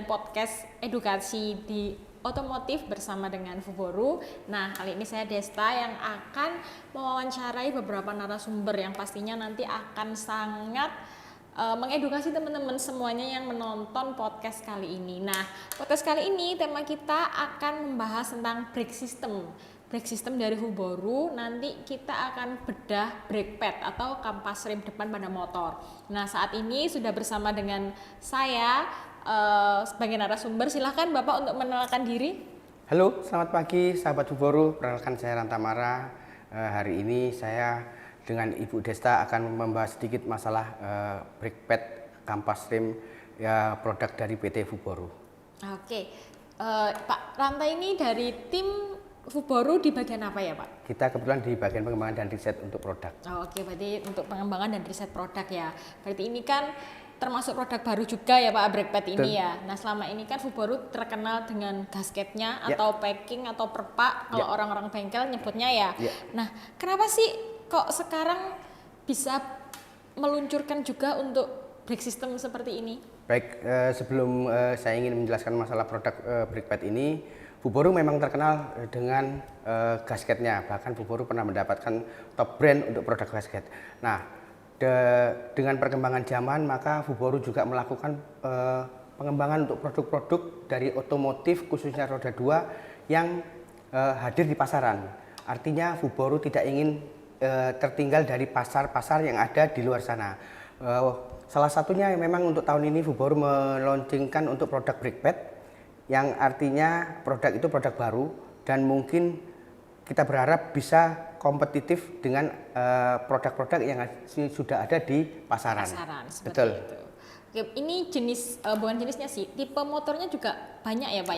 dengan podcast edukasi di otomotif bersama dengan Fuboru. Nah, kali ini saya Desta yang akan mewawancarai beberapa narasumber yang pastinya nanti akan sangat mengedukasi teman-teman semuanya yang menonton podcast kali ini. Nah, podcast kali ini tema kita akan membahas tentang brake system. Brake system dari Fuboru, nanti kita akan bedah brake pad atau kampas rem depan pada motor. Nah, saat ini sudah bersama dengan saya sebagai narasumber. Silahkan Bapak untuk mengenalkan diri. Halo, selamat pagi sahabat Fuboru. Perkenalkan saya Rantamara. Hari ini saya dengan Ibu Desta akan membahas sedikit masalah brake pad kampas rem ya, produk dari PT Fuboru. Oke, Pak Ranta ini dari tim Fuboru di bagian apa ya Pak? Kita kebetulan di bagian pengembangan dan riset untuk produk. Oke, berarti untuk pengembangan dan riset produk ya. Berarti ini kan termasuk produk baru juga ya Pak, brake pad ini ya. Nah, selama ini kan Fuboru terkenal dengan gasketnya atau packing atau perpak kalau orang-orang bengkel nyebutnya ya. Nah, kenapa sih kok sekarang bisa meluncurkan juga untuk brake system seperti ini? Baik, sebelum saya ingin menjelaskan masalah produk brake pad ini, Fuboru memang terkenal dengan gasketnya. Bahkan Fuboru pernah mendapatkan top brand untuk produk gasket. Nah, dengan perkembangan zaman, maka Fuboru juga melakukan pengembangan untuk produk-produk dari otomotif khususnya roda 2 yang hadir di pasaran. Artinya Fuboru tidak ingin tertinggal dari pasar-pasar yang ada di luar sana. Salah satunya memang untuk tahun ini Fuboru meluncurkan untuk produk brake pad, yang artinya produk itu produk baru dan mungkin kita berharap bisa kompetitif dengan produk-produk yang sudah ada di pasaran. Betul. Itu. Oke, ini jenis bukan jenisnya sih, tipe motornya juga banyak ya Pak?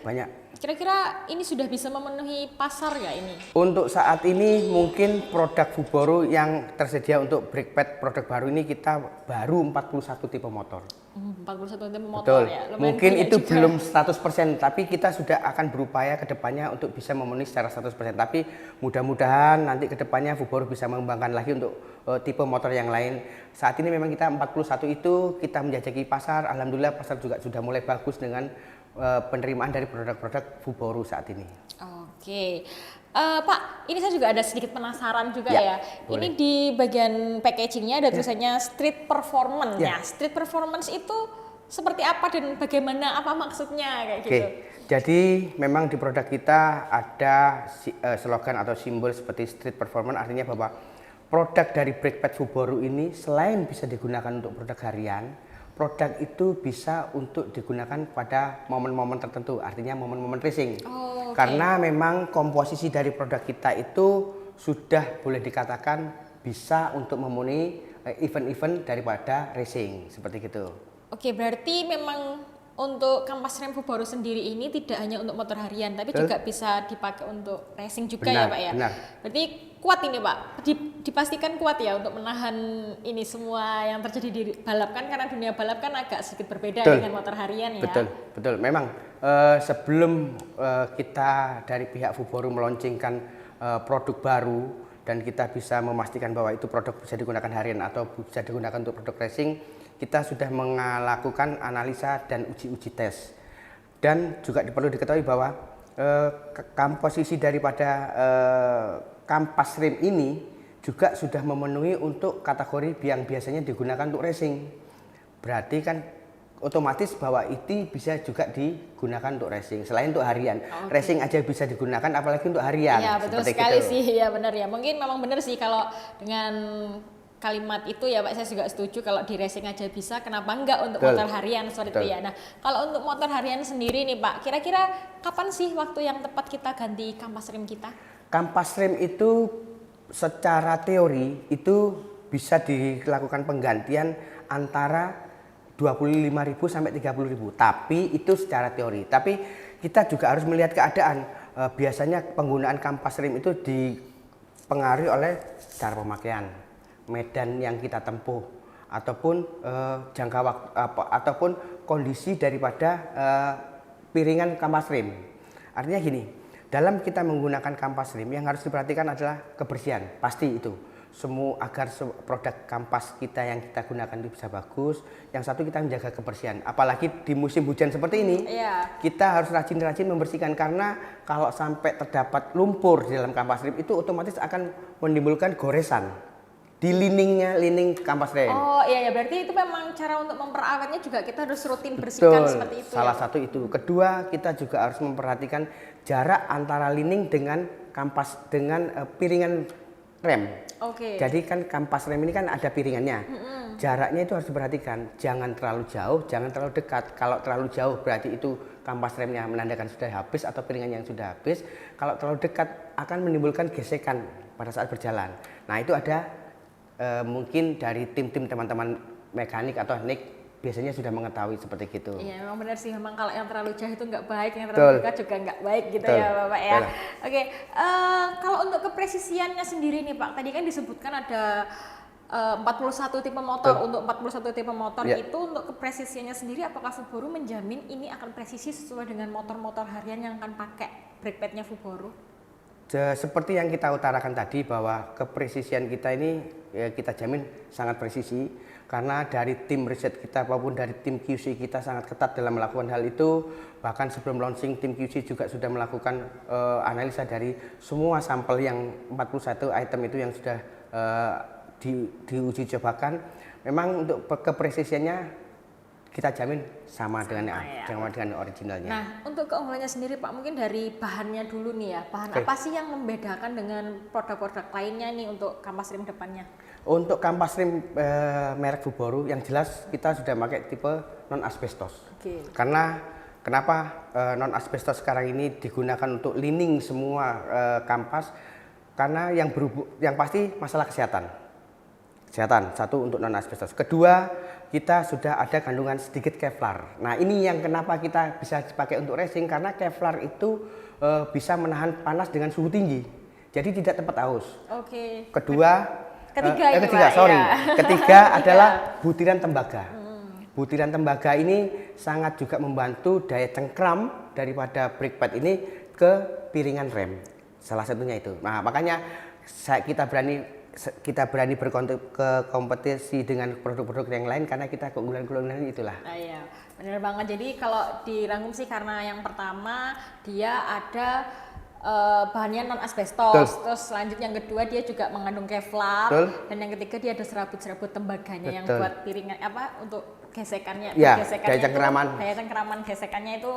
Banyak. Kira-kira ini sudah bisa memenuhi pasar ya ini? Untuk saat ini mungkin produk Fuboru yang tersedia untuk brake pad produk baru ini kita baru 41 tipe motor. 41 tipe motor. Betul. Ya. Mungkin itu juga belum 100%, tapi kita sudah akan berupaya ke depannya untuk bisa memenuhi secara 100%. Tapi mudah-mudahan nanti ke depannya Fuboru bisa mengembangkan lagi untuk tipe motor yang lain. Saat ini memang kita 41 itu kita menjajaki pasar. Alhamdulillah pasar juga sudah mulai bagus dengan penerimaan dari produk-produk Fuboru saat ini. Oke. Pak, ini saya juga ada sedikit penasaran juga ya. Boleh. Ini di bagian packagingnya ada tulisannya street performance. Nah, street performance itu seperti apa dan bagaimana, apa maksudnya kayak gitu? Jadi memang di produk kita ada slogan atau simbol seperti street performance, artinya bahwa produk dari brake pad Fuboru ini selain bisa digunakan untuk produk harian, produk itu bisa untuk digunakan pada momen-momen tertentu, artinya momen-momen racing. Karena memang komposisi dari produk kita itu sudah boleh dikatakan bisa untuk memenuhi event-event daripada racing, seperti gitu. Oke, berarti memang untuk kampas rem Fuboru sendiri ini tidak hanya untuk motor harian, tapi juga bisa dipakai untuk racing juga. Benar, ya Pak ya? Benar. Berarti kuat ini Pak, dipastikan kuat ya untuk menahan ini semua yang terjadi di balap kan, karena dunia balap kan agak sedikit berbeda dengan motor harian ya. Betul. Memang sebelum kita dari pihak Fuboru meluncurkan produk baru dan kita bisa memastikan bahwa itu produk bisa digunakan harian atau bisa digunakan untuk produk racing, kita sudah melakukan analisa dan uji tes. Dan juga perlu diketahui bahwa komposisi daripada kampas rem ini juga sudah memenuhi untuk kategori yang biasanya digunakan untuk racing. Berarti kan otomatis bahwa itu bisa juga digunakan untuk racing selain untuk harian. Racing aja bisa digunakan, apalagi untuk harian. Iya, betul sekali sih. Ya benar ya. Mungkin memang benar sih kalau dengan kalimat itu ya Pak, saya juga setuju. Kalau di racing aja bisa, kenapa enggak untuk motor harian seperti itu ya. Nah, kalau untuk motor harian sendiri nih Pak, kira-kira kapan sih waktu yang tepat kita ganti kampas rem kita? Kampas rem itu secara teori itu bisa dilakukan penggantian antara 25.000 sampai 30.000. Tapi itu secara teori. Tapi kita juga harus melihat keadaan. Biasanya penggunaan kampas rem itu dipengaruhi oleh cara pemakaian, medan yang kita tempuh, ataupun jangka waktu ataupun kondisi daripada piringan kampas rem. Artinya gini, dalam kita menggunakan kampas rem yang harus diperhatikan adalah kebersihan, pasti itu. agar produk kampas kita yang kita gunakan itu bisa bagus. Yang satu kita menjaga kebersihan. Apalagi di musim hujan seperti ini, kita harus rajin-rajin membersihkan karena kalau sampai terdapat lumpur di dalam kampas rem itu otomatis akan menimbulkan goresan di lining kampas rem. Oh iya ya, berarti itu memang cara untuk memperawatnya juga kita harus rutin bersihkan seperti itu. Salah satu itu. Kedua, kita juga harus memperhatikan jarak antara lining dengan kampas piringan rem. Jadi kan kampas rem ini kan ada piringannya. Jaraknya itu harus diperhatikan. Jangan terlalu jauh, jangan terlalu dekat. Kalau terlalu jauh berarti itu kampas remnya menandakan sudah habis atau piringan yang sudah habis. Kalau terlalu dekat akan menimbulkan gesekan pada saat berjalan. Nah itu ada mungkin dari tim-tim teman-teman mekanik atau teknik biasanya sudah mengetahui seperti itu. Iya, memang benar sih. Memang kalau yang terlalu jauh itu nggak baik, yang terlalu dekat juga nggak baik gitu ya, Bapak ya. Oke, kalau untuk kepresisiannya sendiri nih Pak, tadi kan disebutkan ada 41 tipe motor. Untuk 41 tipe motor itu untuk kepresisiannya sendiri, apakah Fuboru menjamin ini akan presisi sesuai dengan motor-motor harian yang akan pakai brake padnya Fuboru? Seperti yang kita utarakan tadi bahwa kepresisian kita ini kita jamin sangat presisi karena dari tim riset kita maupun dari tim QC kita sangat ketat dalam melakukan hal itu. Bahkan sebelum launching tim QC juga sudah melakukan analisa dari semua sampel yang 41 item itu yang sudah diuji cobakan. Memang untuk kepresisiannya kita jamin sama dengan originalnya. Nah, untuk keunggulannya sendiri Pak, mungkin dari bahannya dulu nih ya. Bahan apa sih yang membedakan dengan produk-produk lainnya nih untuk kampas rem depannya? Untuk kampas rem merek Fuboru yang jelas kita sudah pakai tipe non asbestos. Karena kenapa non asbestos sekarang ini digunakan untuk lining semua kampas? Karena yang pasti masalah kesehatan. Satu untuk non asbestos. Kedua, kita sudah ada kandungan sedikit Kevlar. Nah ini yang kenapa kita bisa dipakai untuk racing karena Kevlar itu bisa menahan panas dengan suhu tinggi. Jadi tidak cepat haus. Ketiga adalah butiran tembaga. Butiran tembaga ini sangat juga membantu daya cengkram daripada brake pad ini ke piringan rem. Salah satunya itu. Nah makanya kita berani berkompetisi dengan produk-produk yang lain karena kita keunggulan-keunggulan itulah. Iya, benar banget. Jadi kalau dirangkum sih karena yang pertama dia ada bahannya non asbestos, terus selanjutnya yang kedua dia juga mengandung Kevlar, dan yang ketiga dia ada serabut-serabut tembaganya yang buat piringan untuk gesekannya. Daya cengkraman gesekannya itu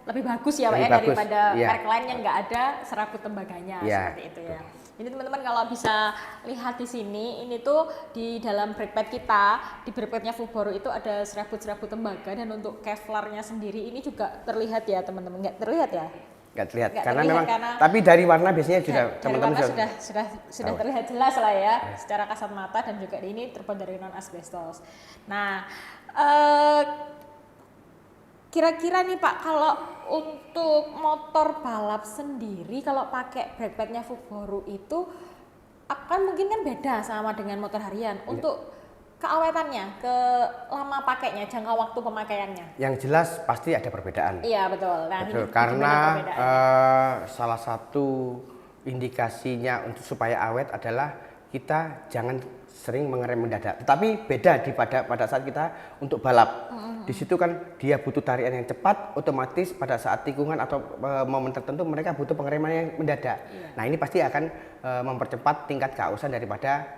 lebih bagus ya Pak ya daripada merek lain yang nggak ada serabut tembaganya seperti itu ya. Ini teman-teman kalau bisa lihat di sini, ini tuh di dalam brake pad kita, di brake padnya Fuboru itu ada serabut-serabut tembaga, dan untuk Kevlarnya sendiri ini juga terlihat ya teman-teman. Nggak terlihat ya? Nggak terlihat karena tapi dari warna biasanya teman-teman sudah terlihat jelas lah ya secara kasat mata, dan juga ini terbuat dari non asbestos. Nah, kira-kira nih Pak, kalau untuk motor balap sendiri kalau pakai brake padnya Fuboru itu akan mungkin kan beda sama dengan motor harian. Untuk keawetannya, lama pakainya, jangka waktu pemakaiannya. Yang jelas pasti ada perbedaan. Iya betul. Nah, karena salah satu indikasinya untuk supaya awet adalah kita jangan sering mengerem mendadak. Tetapi beda pada saat kita untuk balap. Di situ kan dia butuh tarian yang cepat, otomatis pada saat tikungan atau momen tertentu mereka butuh pengereman yang mendadak. Nah ini pasti akan mempercepat tingkat keausan daripada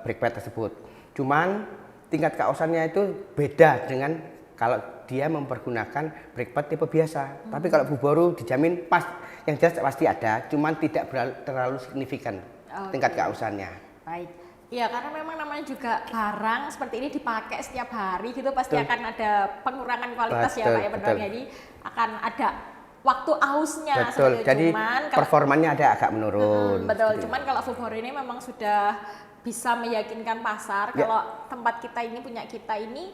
brake pad tersebut. Cuman tingkat keausannya itu beda dengan kalau dia mempergunakan brake pad tipe biasa. Tapi kalau Fuboru dijamin yang jelas pasti ada, cuman tidak terlalu signifikan tingkat keausannya. Baik. Ya karena memang namanya juga barang seperti ini dipakai setiap hari gitu pasti akan ada pengurangan kualitas ya Pak ya benar. Jadi akan ada waktu ausnya. Jadi performanya ada agak menurun. Betul. Cuman kalau Fuboru ini memang sudah bisa meyakinkan pasar kalau tempat kita ini punya kita ini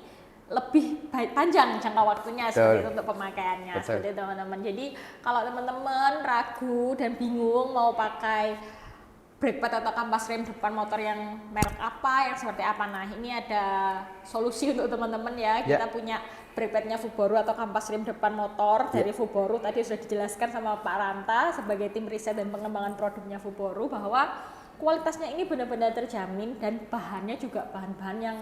lebih panjang jangka waktunya seperti itu untuk pemakaiannya seperti itu teman-teman. Jadi kalau teman-teman ragu dan bingung mau pakai brake pad atau kampas rem depan motor yang merek apa, yang seperti apa, nah ini ada solusi untuk teman-teman ya. Kita punya brake padnya Fuboru atau kampas rem depan motor dari Fuboru. Tadi sudah dijelaskan sama Pak Ranta sebagai tim riset dan pengembangan produknya Fuboru bahwa kualitasnya ini benar-benar terjamin dan bahannya juga bahan-bahan yang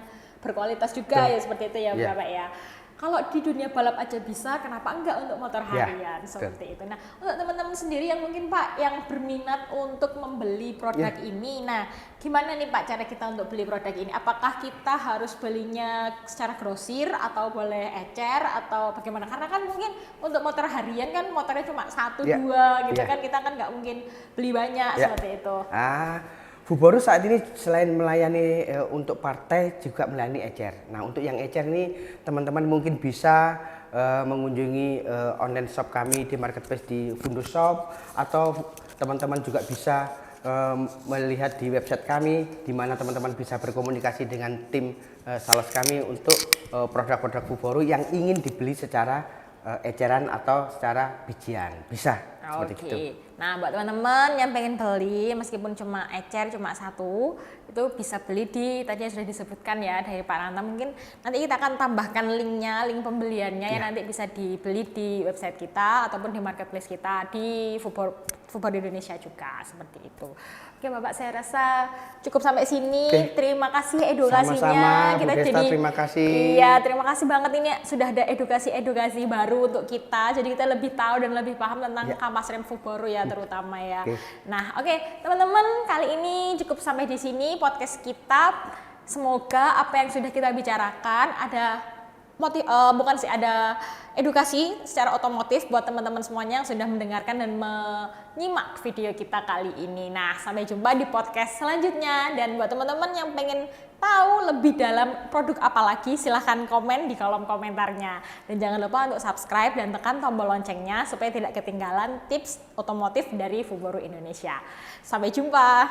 berkualitas juga ya seperti itu ya Bapak ya. Kalau di dunia balap aja bisa, kenapa enggak untuk motor harian seperti itu. Nah, untuk teman-teman sendiri yang mungkin Pak yang berminat untuk membeli produk ini, nah gimana nih Pak cara kita untuk beli produk ini? Apakah kita harus belinya secara grosir atau boleh ecer atau bagaimana? Karena kan mungkin untuk motor harian kan motornya cuma 1-2 gitu kan, kita kan nggak mungkin beli banyak seperti itu. Fuboru saat ini selain melayani untuk partai juga melayani ecer. Nah untuk yang ecer ini teman-teman mungkin bisa mengunjungi online shop kami di marketplace di Fundo Shop, atau teman-teman juga bisa melihat di website kami di mana teman-teman bisa berkomunikasi dengan tim sales kami untuk produk-produk Fuboru yang ingin dibeli secara eceran atau secara bijian. Bisa seperti itu. Nah buat teman-teman yang pengen beli meskipun cuma ecer cuma 1, itu bisa beli di tadi yang sudah disebutkan ya dari Pak Ranta. Mungkin nanti kita akan tambahkan linknya, link pembeliannya yang nanti bisa dibeli di website kita ataupun di marketplace kita di Fuboru Indonesia juga seperti itu. Oke Bapak, saya rasa cukup sampai sini. Terima kasih edukasinya. Sama-sama, kita jadi terima kasih. Iya, terima kasih banget ini sudah ada edukasi baru untuk kita. Jadi kita lebih tahu dan lebih paham tentang kampas rem Fuboru ya terutama ya. Nah, teman-teman, kali ini cukup sampai di sini podcast kita. Semoga apa yang sudah kita bicarakan ada ada edukasi secara otomotif buat teman-teman semuanya yang sudah mendengarkan dan menyimak video kita kali ini. Nah, sampai jumpa di podcast selanjutnya. Dan buat teman-teman yang pengen tahu lebih dalam produk apa lagi, silahkan komen di kolom komentarnya. Dan jangan lupa untuk subscribe dan tekan tombol loncengnya supaya tidak ketinggalan tips otomotif dari Fuboru Indonesia. Sampai jumpa.